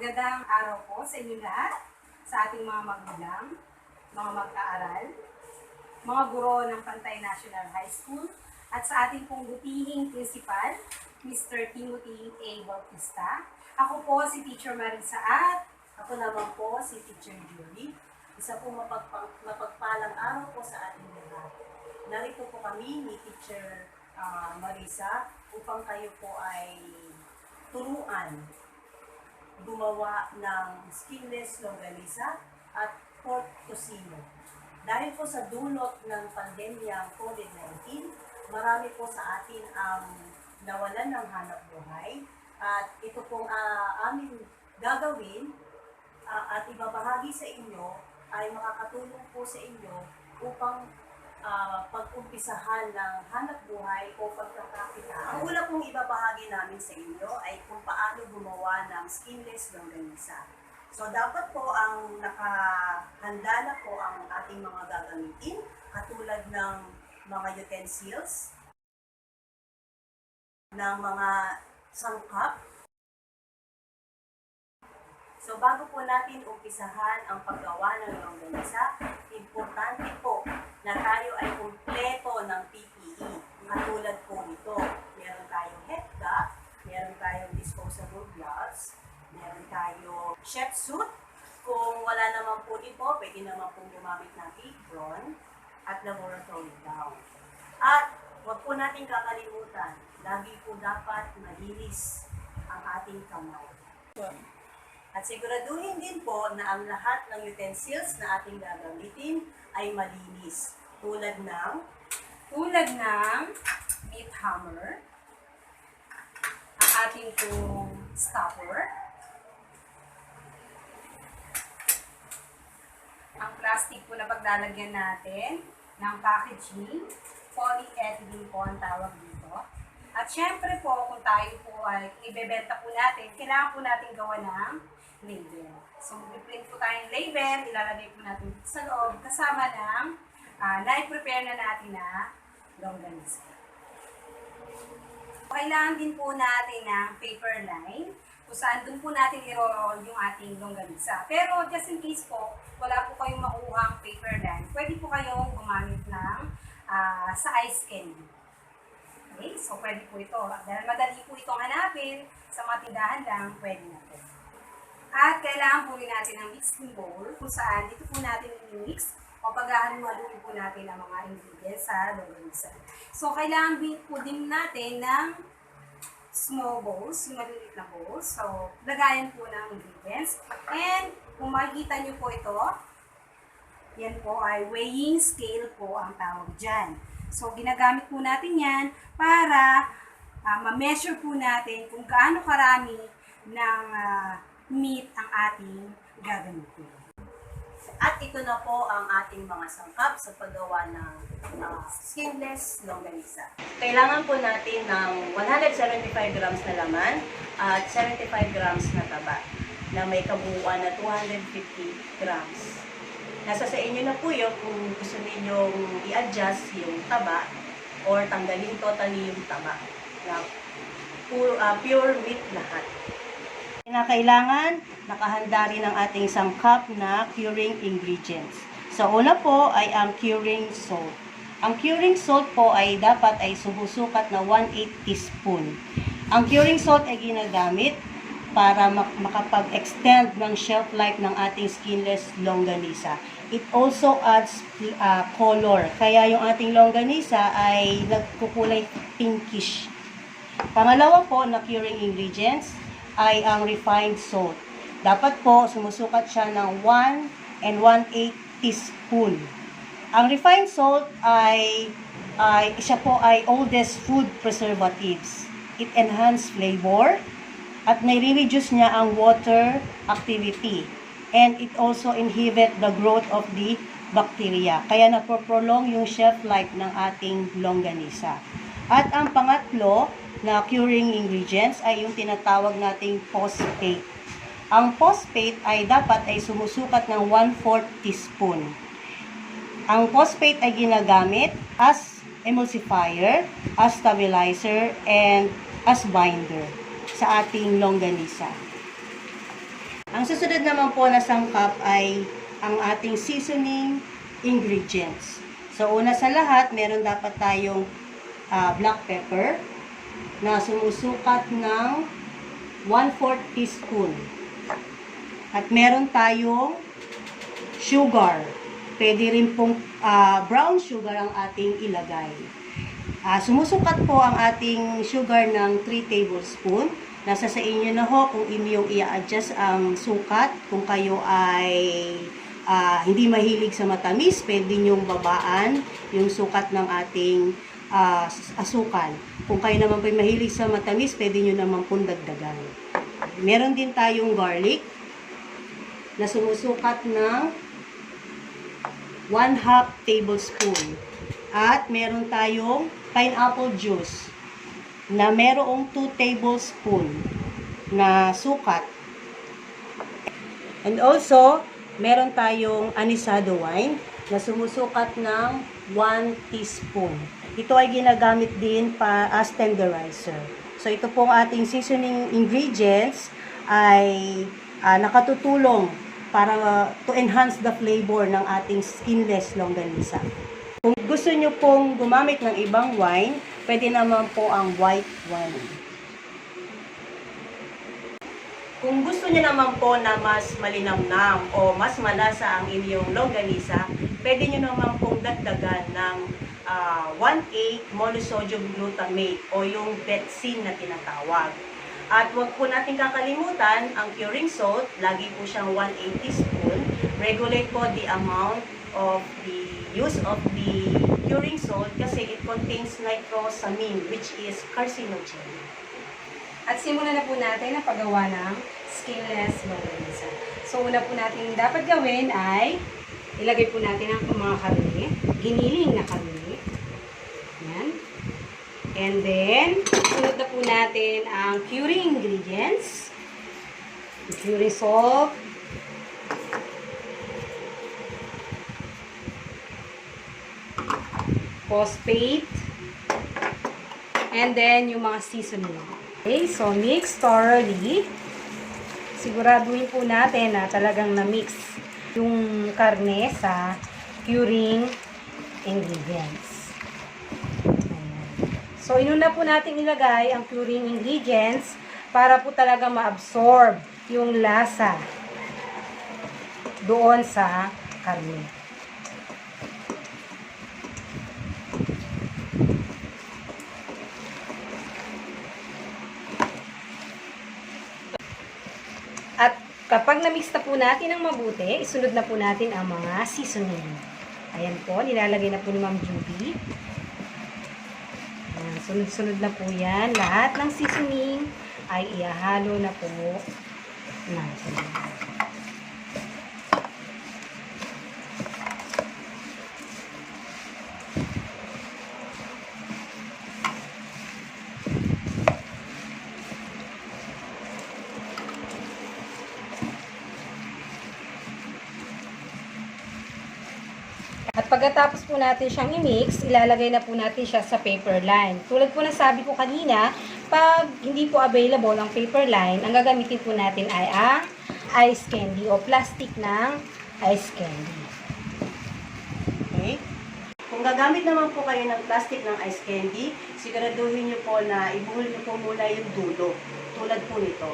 Magandang araw po sa inyo lahat, sa ating mga magulang, mga mag-aaral, mga guro ng Pantay National High School, at sa ating pong butihing principal, Mr. Timothy A. Bautista. Ako po si Teacher Marisa at Ako naman po si Teacher Julie. Isa po mapagpalang araw po sa ating lahat. Narito po kami ni Teacher Marisa upang kayo po ay turuan gumawa ng skinless longganisa at pork tocino. Dahil po sa dulot ng pandemyang COVID-19, marami po sa atin ang nawalan ng hanap buhay at ito pong aming gagawin at ibabahagi sa inyo ay makakatulong po sa inyo upang pag-umpisahan ng hanap buhay o pagkakapita. Ang una pong ibabahagi namin sa inyo ay kung paano gumawa ng skinless longganisa. So dapat po ang nakahanda na po ang ating mga gagamitin katulad ng mga utensils, ng mga sangkap. So bago po natin umpisahan ang paggawa ng longganisa, importante po na tayo ay kumpleto ng PPE. Katulad po ito, meron tayong headgear, meron tayong disposable gloves, meron tayong chef suit. Kung wala naman po ito, pwede naman pong gumamit ng apron at laboratory gown. At huwag po natin kakalimutan, lagi po dapat malinis ang ating kamay. At siguraduhin din po na ang lahat ng utensils na ating gagamitin ay malinis. Tulad ng meat hammer, ang ating pong stopper, ang plastic po na paglalagyan natin ng packaging, polyethylene po ang tawag dito. At syempre po, kung tayo po ay ibebenta po natin, kailangan po natin gawa ng label. So, mag-print po tayong label, ilalagay po natin sa loob, kasama ng na-prepare na natin na longganisa. Kailangan din po natin ng paper line, kung saan doon po natin i-roll yung ating longganisa. Pero just in case po, wala po kayong makuhang paper line, pwede po kayong gumamit ng sa ice candy. Okay? So, pwede po ito. Dahil madali po itong hanapin, sa mga tindahan lang, pwede na po. At kailangan po rin natin ng mixing bowl kung saan dito po natin i-mix o paghahaluin po natin ang mga ingredients sa longganisa. So, kailangan po din natin ng small bowls, yung maliliit na bowls. So, lagayan po ng ingredients. And, kung makikita nyo po ito, yan po ay weighing scale po ang tawag dyan. So, ginagamit po natin yan para ma-measure po natin kung gaano karami ng meat ang ating gagamitin. At ito na po ang ating mga sangkap sa paggawa ng skinless longganisa. Kailangan po natin ng 175 grams na laman at 75 grams na taba na may kabuuan na 250 grams. Nasa sa inyo na po yun kung gusto ninyong i-adjust yung taba or tanggalin totally yung taba na pure meat lahat. Kailangan nakahanda rin ang ating sangkap na curing ingredients. So una po ay ang curing salt. Ang curing salt po ay dapat ay sumusukat na 1/8 teaspoon. Ang curing salt ay ginagamit para makapag-extend ng shelf life ng ating skinless longganisa. It also adds color. Kaya yung ating longganisa ay nagkukulay pinkish. Pangalawa po na curing ingredients ay ang refined salt. Dapat po sumusukat siya ng 1 1/8 teaspoon. Ang refined salt ay siya po ay oldest food preservatives. It enhances flavor at nai-reduce niya ang water activity. And it also inhibit the growth of the bacteria. Kaya napoprolong yung shelf life ng ating longganisa. At ang pangatlo na curing ingredients ay yung tinatawag nating phosphate. Ang phosphate ay dapat ay sumusukat ng 1/4 teaspoon. Ang phosphate ay ginagamit as emulsifier, as stabilizer, and as binder sa ating longganisa. Ang susunod naman po na sangkap ay ang ating seasoning ingredients. So, una sa lahat, meron dapat tayong black pepper na sumusukat ng 1/4 teaspoon. At meron tayong sugar. Pwede rin pong brown sugar ang ating ilagay. Sumusukat po ang ating sugar ng 3 tablespoon. Nasa sa inyo na ho kung inyong i-adjust ang sukat. Kung kayo ay hindi mahilig sa matamis, pwede nyong babaan yung sukat ng ating asukal. Kung kayo naman po mahilig sa matamis, pwede nyo naman pong dagdagan. Meron din tayong garlic na sumusukat ng 1/2 tablespoon. At meron tayong pineapple juice na merong 2 tablespoon na sukat. And also, meron tayong anisado wine na sumusukat ng 1 teaspoon. Ito ay ginagamit din as tenderizer. So, ito pong ating seasoning ingredients ay nakatutulong para to enhance the flavor ng ating skinless longganisa. Kung gusto nyo pong gumamit ng ibang wine, pwede naman po ang white wine. Kung gusto nyo naman po na mas malinamnam o mas malasa ang inyong longganisa, pwede nyo naman pong dagdagan ng 1/8 monosodium glutamate o yung betsin na tinatawag. At huwag po natin kakalimutan ang curing salt, lagi po siyang 1/8 teaspoon. Regulate po the amount of the use of the curing salt kasi it contains nitrosamine which is carcinogen. At simulan na po natin ang paggawa ng skinless longganisa. So, una po natin dapat gawin ay ilagay po natin ang mga karne, giniling na karne. Yan. And then, sunod na po natin ang curing ingredients. Curing salt, phosphate, and then yung mga seasoning. Okay, so mix thoroughly. Siguraduhin po natin na talagang na-mix yung karne sa curing ingredients. Ayan. So, inuna po natin ilagay ang curing ingredients para po talaga ma-absorb yung lasa doon sa karne. At kapag na-mix na po natin ng mabuti, isunod na po natin ang mga seasoning. Ayan po, nilalagay na po ni Ma'am Judy. Ayan, sunod-sunod na po yan. Lahat ng seasoning ay ihahalo na po natin. At pagkatapos po natin siyang i-mix, ilalagay na po natin siya sa paper line. Tulad po na sabi ko kanina, pag hindi po available ang paper line, ang gagamitin po natin ay ang ice candy o plastic ng ice candy. Okay? Kung gagamit naman po kayo ng plastic ng ice candy, siguraduhin nyo po na ibuhol nyo po muna yung dulo. Tulad po nito.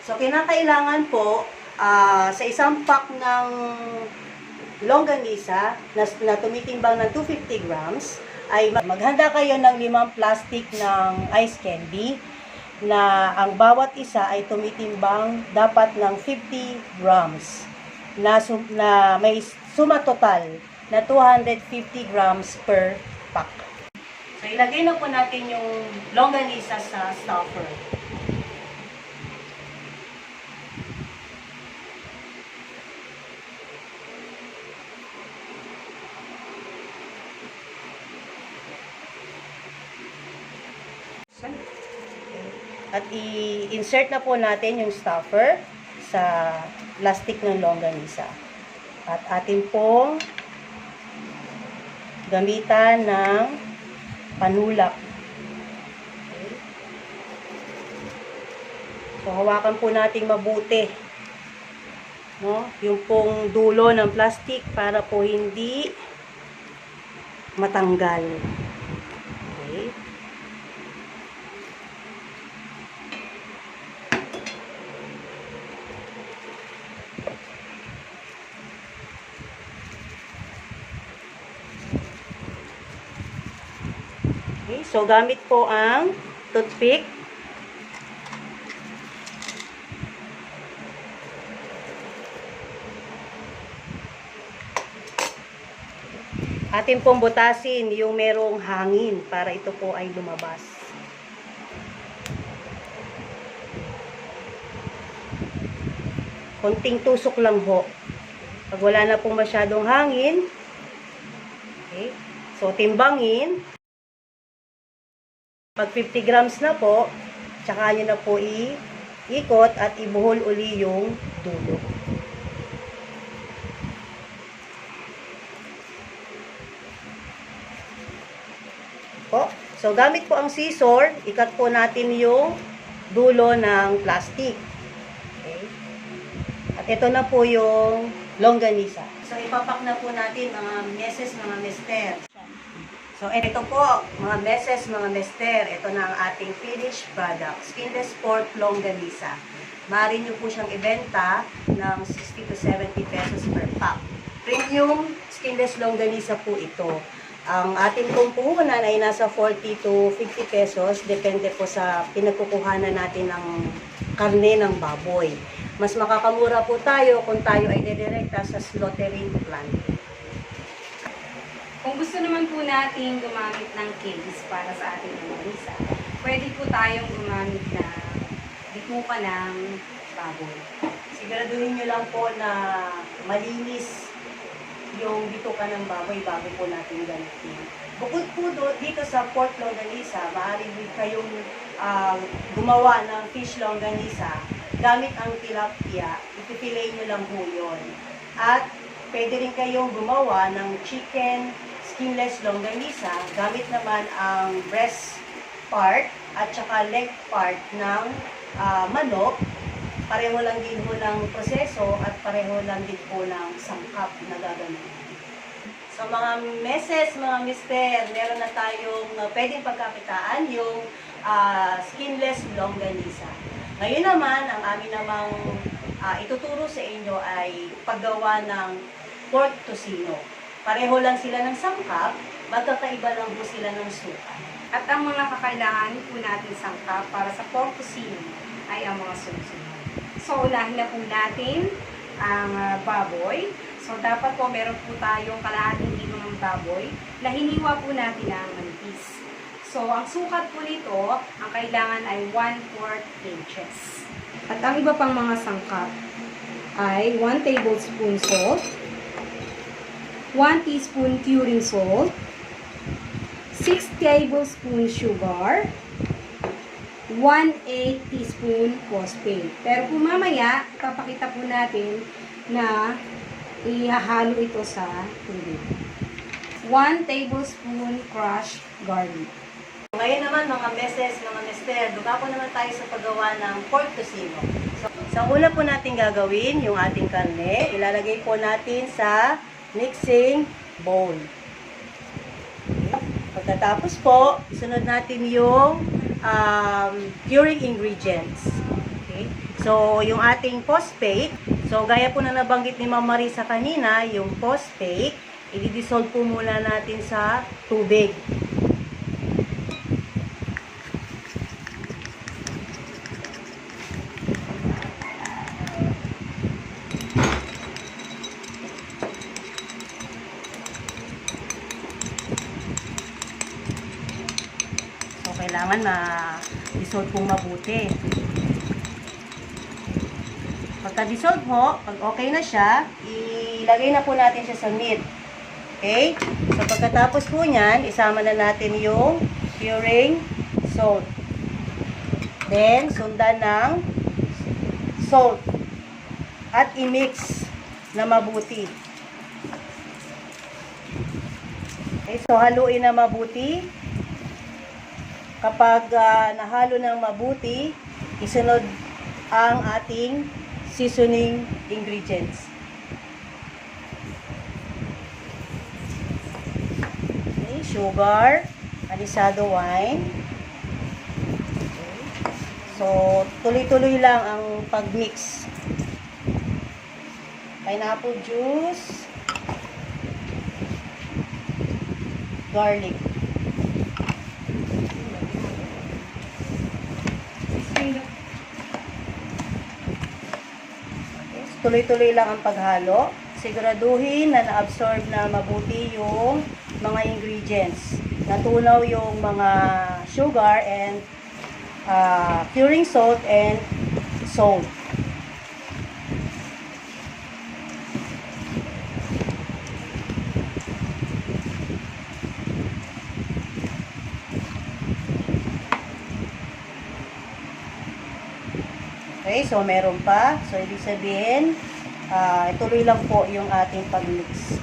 So, kinakailangan po sa isang pack ng longganisa na tumitimbang ng 250 grams, ay maghanda kayo ng 5 plastic ng ice candy na ang bawat isa ay tumitimbang dapat ng 50 grams na may suma total na 250 grams per pack. So, ilagay na po natin yung longganisa sa stuffer. At i-insert na po natin yung stuffer sa plastic ng longganisa. At atin pong gamitan ng panulak. Okay. So, hawakan po natin mabuti. No? Yung pong dulo ng plastic para po hindi matanggal. Okay. Okay, so gamit po ang toothpick. Atin pong butasin yung merong hangin para ito po ay lumabas. Konting tusok lang ho. Pag wala na pong masyadong hangin, okay, so timbangin. Pag 50 grams na po, tsaka nyo na po iikot at ibuhol uli yung dulo. Po. So, gamit po ang scissor, ikat po natin yung dulo ng plastic. Okay. At ito na po yung longganisa. So, ipapak na po natin mga meses, mga mister. So, ito po, mga meses, mga mister, ito na ang ating finished product, skinless pork longganisa. Maaari nyo po siyang ibenta ng 60 to 70 pesos per pack. Premium skinless longganisa po ito. Ang ating pong puhunan ay nasa 40 to 50 pesos, depende po sa pinagkukuhanan natin ng karne ng baboy. Mas makakamura po tayo kung tayo ay dedirekta sa slaughtering plant. Kung gusto naman po natin gumamit ng case para sa ating longganisa, pwede po tayong gumamit na bituka ng baboy. Siguraduhin nyo lang po na malinis yung bituka ng baboy bago po natin gamitin. Bukod po dito sa pork longganisa, maaari din kayong gumawa ng fish longganisa gamit ang tilapia. Ipipilay nyo lang po yun. At pwede rin kayong gumawa ng chicken skinless longganisa gamit naman ang breast part at saka leg part ng manok. Pareho lang din po ng proseso at pareho lang din po ng sangkap na gagamitin. So mga meses, mga mister, meron na tayong pwedeng pagkakitaan yung skinless longganisa. Ngayon naman, ang amin namang ituturo sa inyo ay paggawa ng pork tocino. Pareho lang sila ng sangkap, magkakaiba lang po sila ng suka. At ang mga kakailangan po natin sangkap para sa pork tocino ay ang mga sunod-sunod. So, unahin na po natin ang baboy. So, dapat po meron po tayong kalahating kilo ng baboy na hiniwa po natin ng manipis. So, ang sukat po nito, ang kailangan ay 1/4 inches. At ang iba pang mga sangkap ay 1 tablespoon salt, 1 teaspoon curing salt, 6 tablespoon sugar, 1/8 teaspoon phosphate. Pero kung mamaya, ipapakita po natin na ihahalo ito sa tubig. 1 tablespoon crushed garlic. Ngayon naman mga meses, mga mister, dumako naman tayo sa paggawa ng pork tocino. So, ang una po natin gagawin, yung ating karne, ilalagay po natin sa mixing bowl. Okay. Pagkatapos po, sunod natin yung curing ingredients. Okay. So, yung ating phosphate, so gaya po na nabanggit ni Ma'am Marisa kanina, yung phosphate, i-dissolve po muna natin sa tubig. Kailangan na dissolve pong mabuti. Pagka-dissolve po, pag okay na siya, ilagay na po natin siya sa meat. Okay? So, pagkatapos po niyan, isama na natin yung curing salt. Then, sundan ng salt. At i-mix na mabuti. Okay, so haluin na mabuti. Kapag nahalo ng mabuti, isunod ang ating seasoning ingredients. Okay, sugar, alisado wine. So, tuloy-tuloy lang ang pag-mix. Pineapple juice, garlic. Tuloy-tuloy lang ang paghalo. Siguraduhin na na-absorb na mabuti yung mga ingredients. Natunaw yung mga sugar and curing salt and salt. Okay, so meron pa. So, ibig sabihin, ituloy lang po yung ating pag-mix.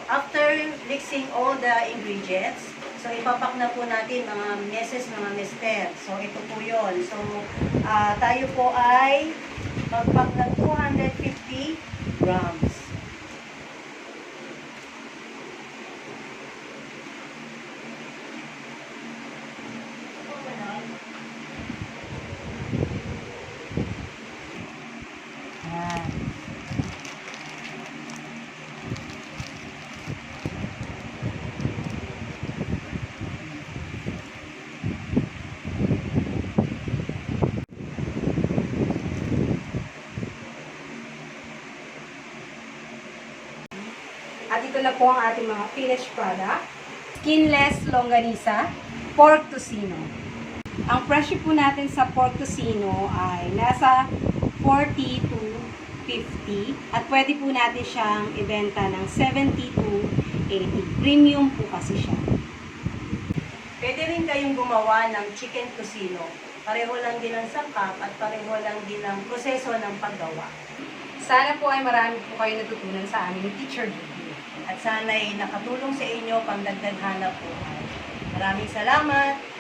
After mixing all the ingredients, so ipapak na po natin mga meses, mga mister. So, ito po yun. So, tayo po ay magpak ng 250 grams. Yan. At ito na po ang ating mga finished product. Skinless longganisa, pork tocino. Ang presyo po natin sa pork tocino ay nasa 40 to 50 at pwede po natin siyang ibenta ng 70 to 80. Premium po kasi siya. Pwede rin kayong gumawa ng chicken tocino. Pareho lang din ang sangkap at pareho lang din ang proseso ng paggawa. Sana po ay marami po kayo natutunan sa aming Teacher Judy. At sana'y nakatulong sa inyo pang dagdag hanap buhay. Maraming salamat!